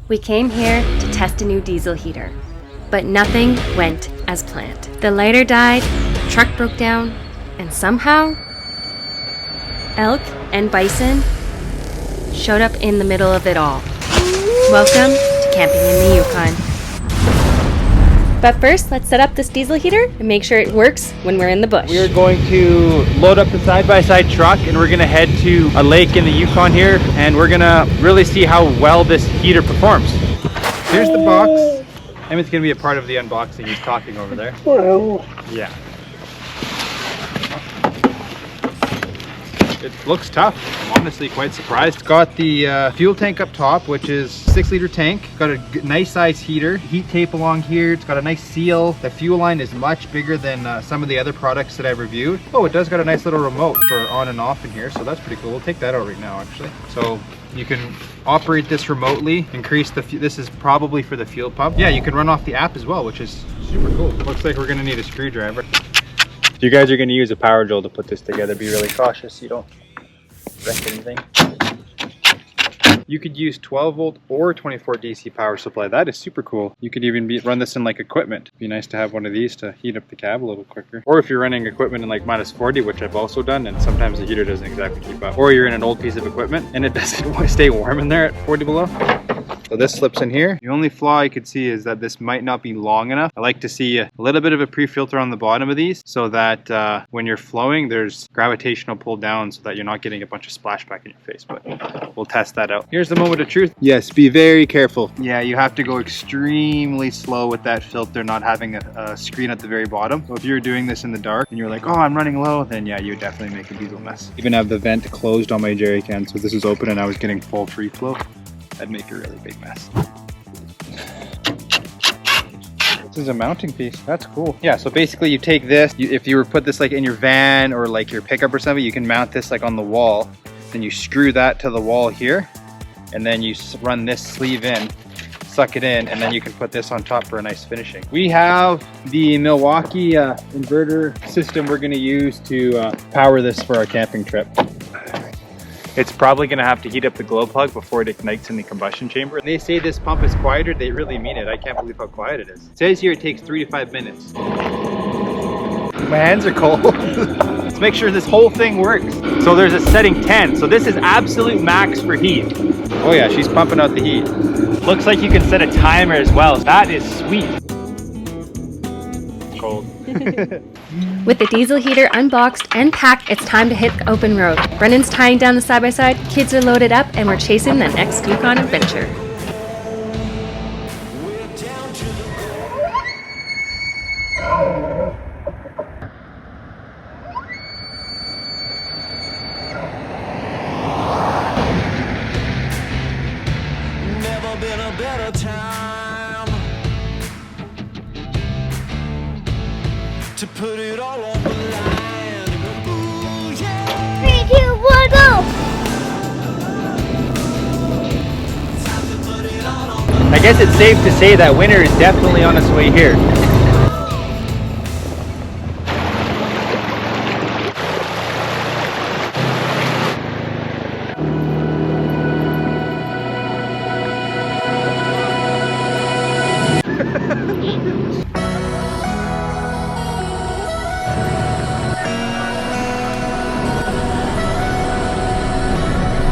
We came here to test a new diesel heater, but nothing went as planned. The lighter died, the truck broke down, and somehow, elk and bison showed up in the middle of it all. Welcome to camping in the Yukon. But first, let's set up this diesel heater and make sure it works when we're in the bush. We are going to load up the side-by-side truck and we're gonna head to a lake in the Yukon here, and we're gonna really see how well this heater performs. Here's the box. Emmett's gonna be a part of the unboxing. He's talking over there. Well, Yeah. It looks tough. I'm honestly quite surprised. It's got the fuel tank up top, which is 6-liter tank. Got a nice size heater. Heat tape along here. It's got a nice seal. The fuel line is much bigger than some of the other products that I've reviewed. Oh, it does got a nice little remote for on and off in here, so that's pretty cool. We'll take that out right now, actually. So you can operate this remotely, increase the this is probably for the fuel pump. Yeah, you can run off the app as well, which is super cool. Looks like we're gonna need a screwdriver. If you guys are going to use a power drill to put this together, be really cautious you don't wreck anything. You could use 12 volt or 24 DC power supply. That is super cool. You could even run this in like equipment. Be nice to have one of these to heat up the cab a little quicker. Or if you're running equipment in like -40, which I've also done, and sometimes the heater doesn't exactly keep up. Or you're in an old piece of equipment and it doesn't stay warm in there at 40 below. So this slips in here. The only flaw I could see is that this might not be long enough. I like to see a little bit of a pre-filter on the bottom of these so that when you're flowing, there's gravitational pull down so that you're not getting a bunch of splashback in your face, but we'll test that out. Here's the moment of truth. Yes, be very careful. Yeah, you have to go extremely slow with that filter not having a screen at the very bottom. So if you're doing this in the dark and you're like, oh, I'm running low, then yeah, you would definitely make a diesel mess. Even have the vent closed on my jerry can, so this is open and I was getting full free flow. That'd make a really big mess. This is a mounting piece. That's cool. Yeah, so basically you take this, if you were put this like in your van or like your pickup or something, you can mount this like on the wall. Then you screw that to the wall here, and then you run this sleeve in, suck it in, and then you can put this on top for a nice finishing. We have the Milwaukee inverter system we're gonna use to power this for our camping trip. It's probably gonna have to heat up the glow plug before it ignites in the combustion chamber. And they say this pump is quieter, they really mean it. I can't believe how quiet it is. It says here it takes 3 to 5 minutes. My hands are cold. Let's make sure this whole thing works. So there's a setting 10. So this is absolute max for heat. Oh yeah, she's pumping out the heat. Looks like you can set a timer as well. That is sweet. Cold. With the diesel heater unboxed and packed, it's time to hit the open road. Brennan's tying down the side-by-side, kids are loaded up, and we're chasing the next Yukon adventure. Never been a better time to put it all on the line. Ooh, yeah. 3, 2, 1, go! I guess it's safe to say that winter is definitely on its way here.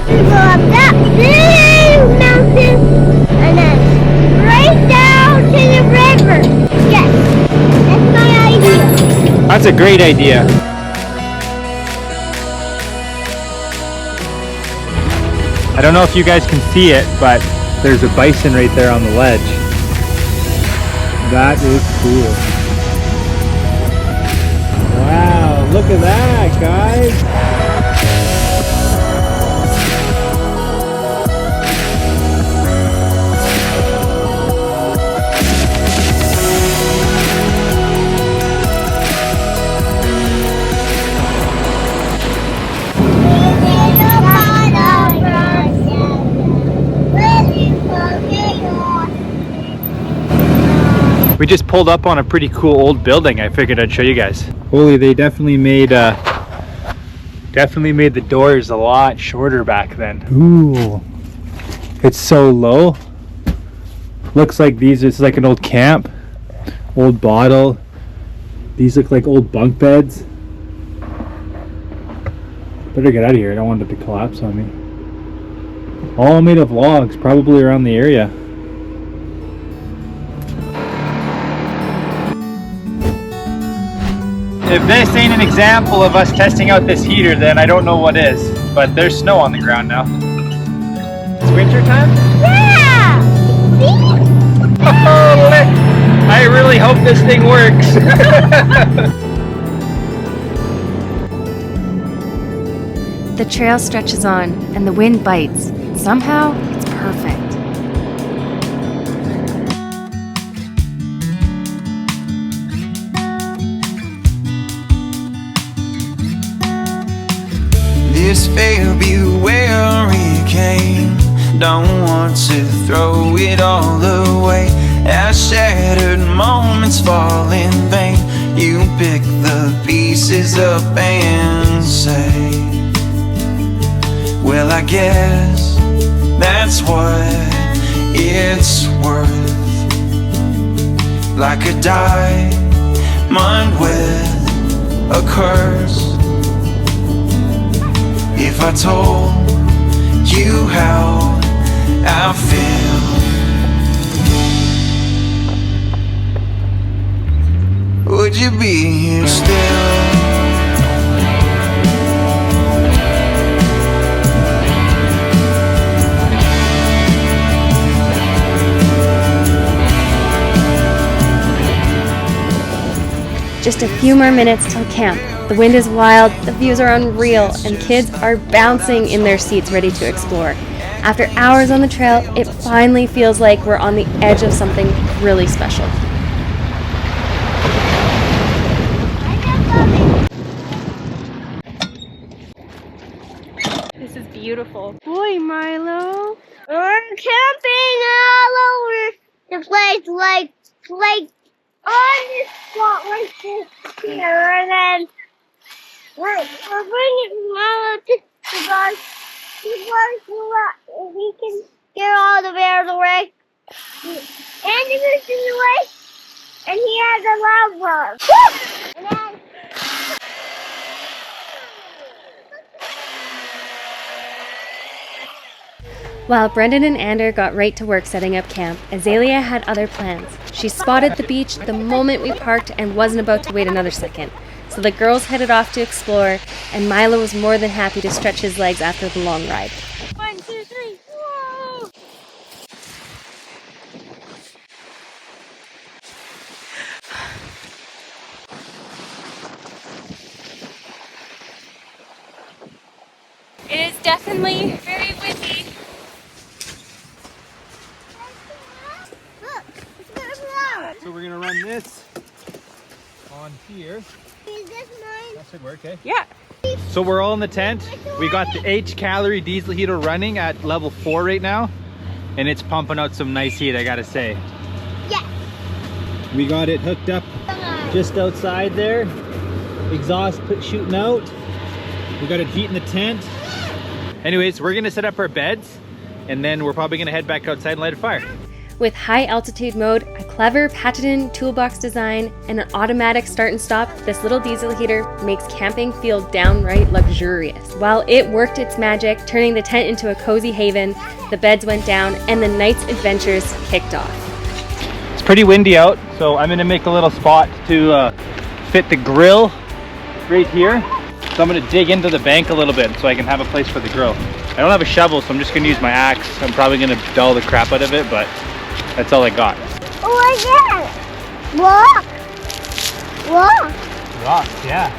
We go up that big mountain and then straight down to the river. Yes, that's my idea. That's a great idea. I don't know if you guys can see it, but there's a bison right there on the ledge. That is cool. Wow, look at that, guys. We just pulled up on a pretty cool old building. I figured I'd show you guys. Holy, they definitely made the doors a lot shorter back then. Ooh, it's so low. Looks like this is like an old camp, old bottle. These look like old bunk beds. Better get out of here, I don't want it to collapse on me. All made of logs, probably around the area. If this ain't an example of us testing out this heater, then I don't know what is. But there's snow on the ground now. It's winter time? Yeah! See? I really hope this thing works. The trail stretches on, and the wind bites. Somehow, it's perfect. This February came, don't want to throw it all away. As shattered moments fall in vain, you pick the pieces up and say, well, I guess that's what it's worth. Like a diamond with a curse. If I told you how I feel, would you be here still? Just a few more minutes till camp. The wind is wild, the views are unreal, and kids are bouncing in their seats ready to explore. After hours on the trail, it finally feels like we're on the edge of something really special. This is beautiful. Boy, Milo. We're camping all over the place, like on this spot right here, and then we're bringing Milo to the bus. We can get all the bears away. Andy was in the way, and he has a love rug. And then While Brendan and Ander got right to work setting up camp, Azalea had other plans. She spotted the beach the moment we parked and wasn't about to wait another second. So the girls headed off to explore, and Milo was more than happy to stretch his legs after the long ride. 1, 2, 3, whoa! It is definitely very windy. Look, it's gonna blow. So we're gonna run this on here. Is this mine? That should work, eh? Yeah. So we're all in the tent. We got the Hcalory diesel heater running at level 4 right now, and it's pumping out some nice heat, I gotta say. Yes. We got it hooked up just outside there. Exhaust shooting out. We got it heating the tent. Anyways, we're gonna set up our beds, and then we're probably gonna head back outside and light a fire. With high altitude mode, a clever patented toolbox design, and an automatic start and stop, this little diesel heater makes camping feel downright luxurious. While it worked its magic, turning the tent into a cozy haven, the beds went down and the night's adventures kicked off. It's pretty windy out, so I'm gonna make a little spot to fit the grill right here. So I'm gonna dig into the bank a little bit so I can have a place for the grill. I don't have a shovel, so I'm just gonna use my axe. I'm probably gonna dull the crap out of it, but that's all I got. Oh my God! Walk! Walk! Rocks, yeah.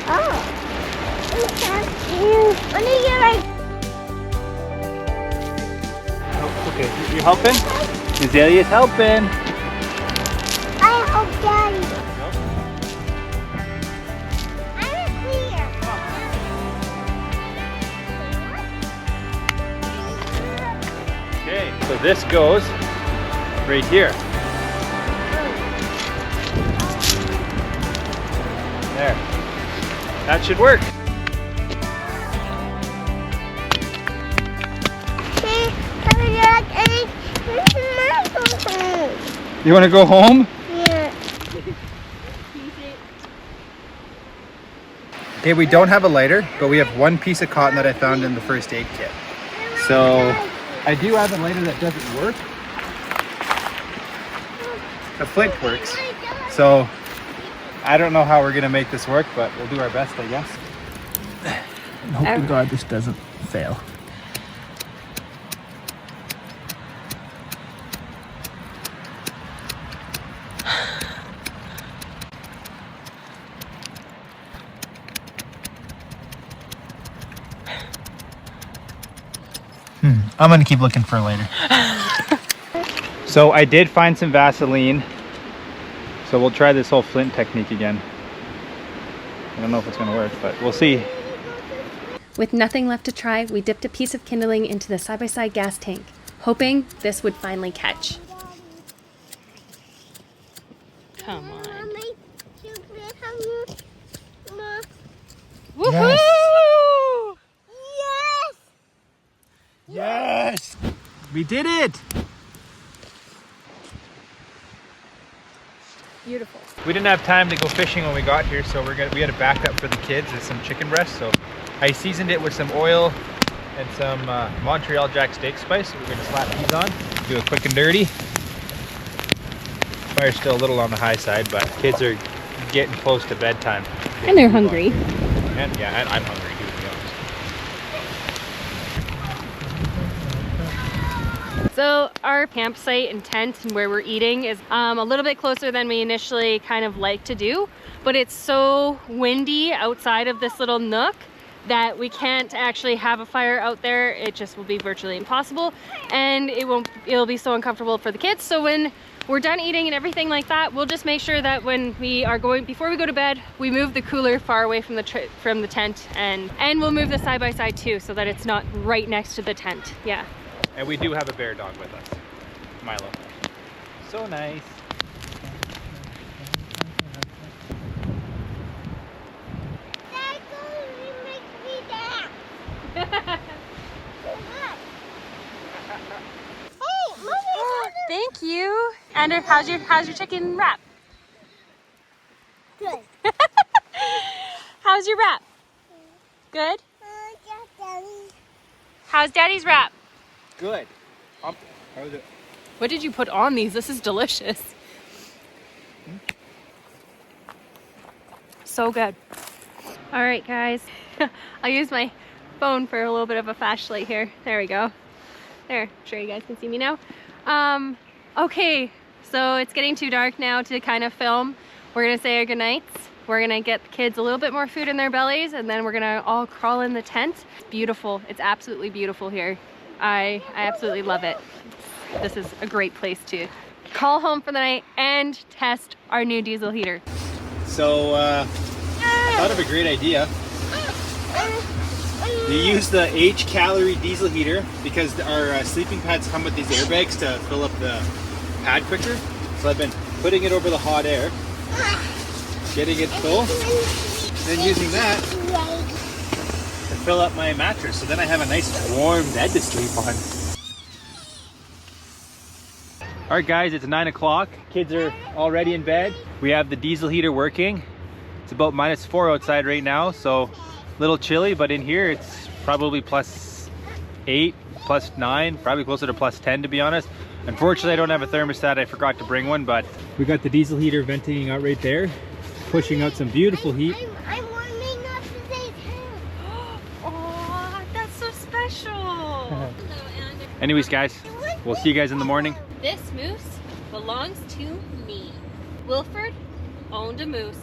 Oh. Let me get my... Oh, okay, you helping? Azalea's helping. I help Daddy. I'm clear. Okay, so this goes right here. There. That should work. See, let me get any... You want to go home? Yeah. Okay, we don't have a lighter, but we have one piece of cotton that I found in the first aid kit. So I do have a lighter that doesn't work. The flint works. So I don't know how we're gonna make this work, but we'll do our best, I guess. And hope to God this doesn't fail. I'm gonna keep looking for a lighter. So I did find some Vaseline. So we'll try this whole flint technique again. I don't know if it's gonna work, but we'll see. With nothing left to try, we dipped a piece of kindling into the side-by-side gas tank, hoping this would finally catch. Come on. Yes! Yes! Yes! We did it! Beautiful. We didn't have time to go fishing when we got here, so we had to back up for the kids with some chicken breast. So I seasoned it with some oil and some Montreal Jack steak spice. So we're gonna slap these on, do it quick and dirty. Fire's still a little on the high side, but kids are getting close to bedtime. And they're hungry. And yeah, and I'm hungry too, to be honest. So our campsite and tent and where we're eating is a little bit closer than we initially kind of like to do, but it's so windy outside of this little nook that we can't actually have a fire out there. It just will be virtually impossible, and it'll be so uncomfortable for the kids. So when we're done eating and everything like that, we'll just make sure that when we are before we go to bed, we move the cooler far away from the tent, and we'll move the side-by-side too, so that it's not right next to the tent. Yeah. And we do have a bear dog with us, Milo. So nice. Thank you. Andrew, how's your chicken wrap? Good. How's your wrap? Good? How's Daddy's wrap? Good. How was it? What did you put on these? This is delicious. So good. All right, guys. I'll use my phone for a little bit of a flashlight here. There we go. There, I'm sure you guys can see me now. Okay, so it's getting too dark now to kind of film. We're gonna say our goodnights. We're gonna get the kids a little bit more food in their bellies, and then we're gonna all crawl in the tent. It's beautiful. It's absolutely beautiful here. I absolutely love it. This is a great place to call home for the night and test our new diesel heater. So, I thought of a great idea. We use the Hcalory diesel heater because our sleeping pads come with these airbags to fill up the pad quicker. So I've been putting it over the hot air, getting it full, then using that to fill up my mattress. So then I have a nice warm bed to sleep on. All right guys, it's 9 o'clock. Kids are already in bed. We have the diesel heater working. It's about -4 outside right now, so a little chilly, but in here it's probably +8, +9, probably closer to +10 to be honest. Unfortunately, I don't have a thermostat. I forgot to bring one, but we got the diesel heater venting out right there, pushing out some beautiful heat. I'm warming up today's Oh, that's so special. Anyways, guys, we'll see you guys in the morning. This moose belongs to me. Wilford owned a moose.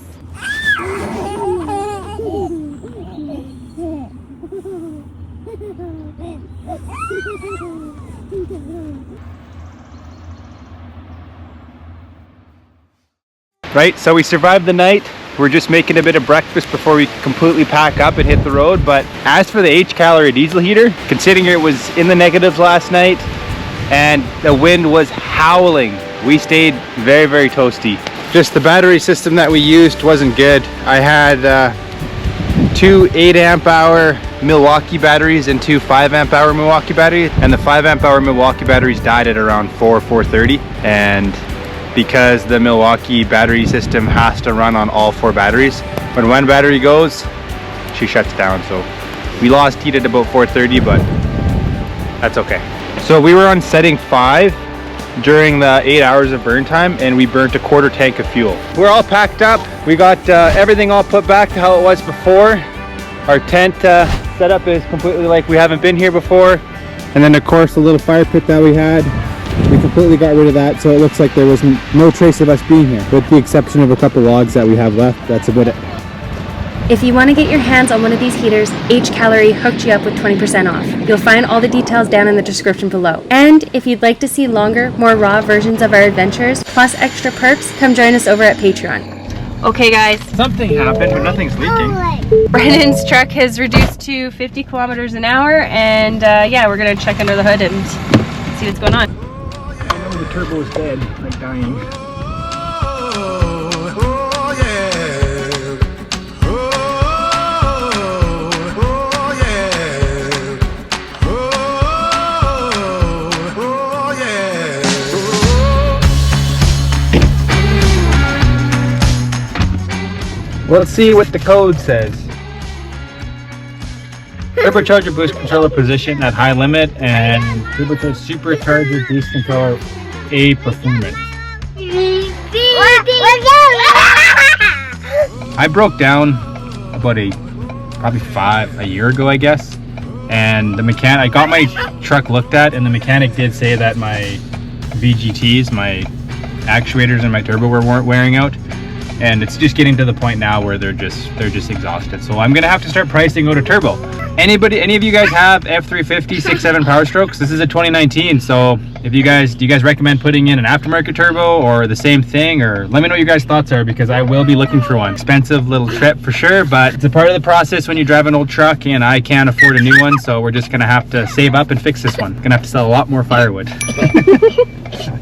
Right, so we survived the night. We're just making a bit of breakfast before we completely pack up and hit the road. But as for the Hcalory diesel heater, considering it was in the negatives last night and the wind was howling, we stayed very, very toasty. Just the battery system that we used wasn't good. I had 2 8-amp-hour Milwaukee batteries and 2 5-amp-hour Milwaukee batteries, and the 5-amp-hour Milwaukee batteries died at around 4:30, and because the Milwaukee battery system has to run on all 4 batteries. When one battery goes, she shuts down. So we lost heat at about 4:30, but that's okay. So we were on setting 5 during the 8 hours of burn time, and we burnt a 1/4 tank of fuel. We're all packed up. We got everything all put back to how it was before. Our tent setup is completely like we haven't been here before. And then of course the little fire pit that we had, we completely got rid of that, so it looks like there was no trace of us being here, with the exception of a couple logs that we have left. That's about it. If you want to get your hands on one of these heaters, Hcalory hooked you up with 20% off. You'll find all the details down in the description below. And if you'd like to see longer, more raw versions of our adventures, plus extra perks, come join us over at Patreon. Okay guys, Something happened, but nothing's leaking. Brandon's truck has reduced to 50 kilometers an hour, and yeah, we're gonna check under the hood and see what's going on. I know the turbo is dead, like dying. Let's see what the code says. Turbocharger boost controller position at high limit and turbocharger supercharger boost controller A performance. I broke down about probably a year ago, I guess, and the mechanic, I got my truck looked at, and the mechanic did say that my VGTs, my actuators and my turbo weren't wearing out. And it's just getting to the point now where they're just exhausted. So I'm gonna have to start pricing out a turbo. Any of you guys have F350 6.7 Power Strokes? This is a 2019. So do you guys recommend putting in an aftermarket turbo or the same thing? Or let me know what your guys' thoughts are, because I will be looking for one. Expensive little trip for sure, but it's a part of the process when you drive an old truck, and I can't afford a new one. So we're just gonna have to save up and fix this one. Gonna have to sell a lot more firewood.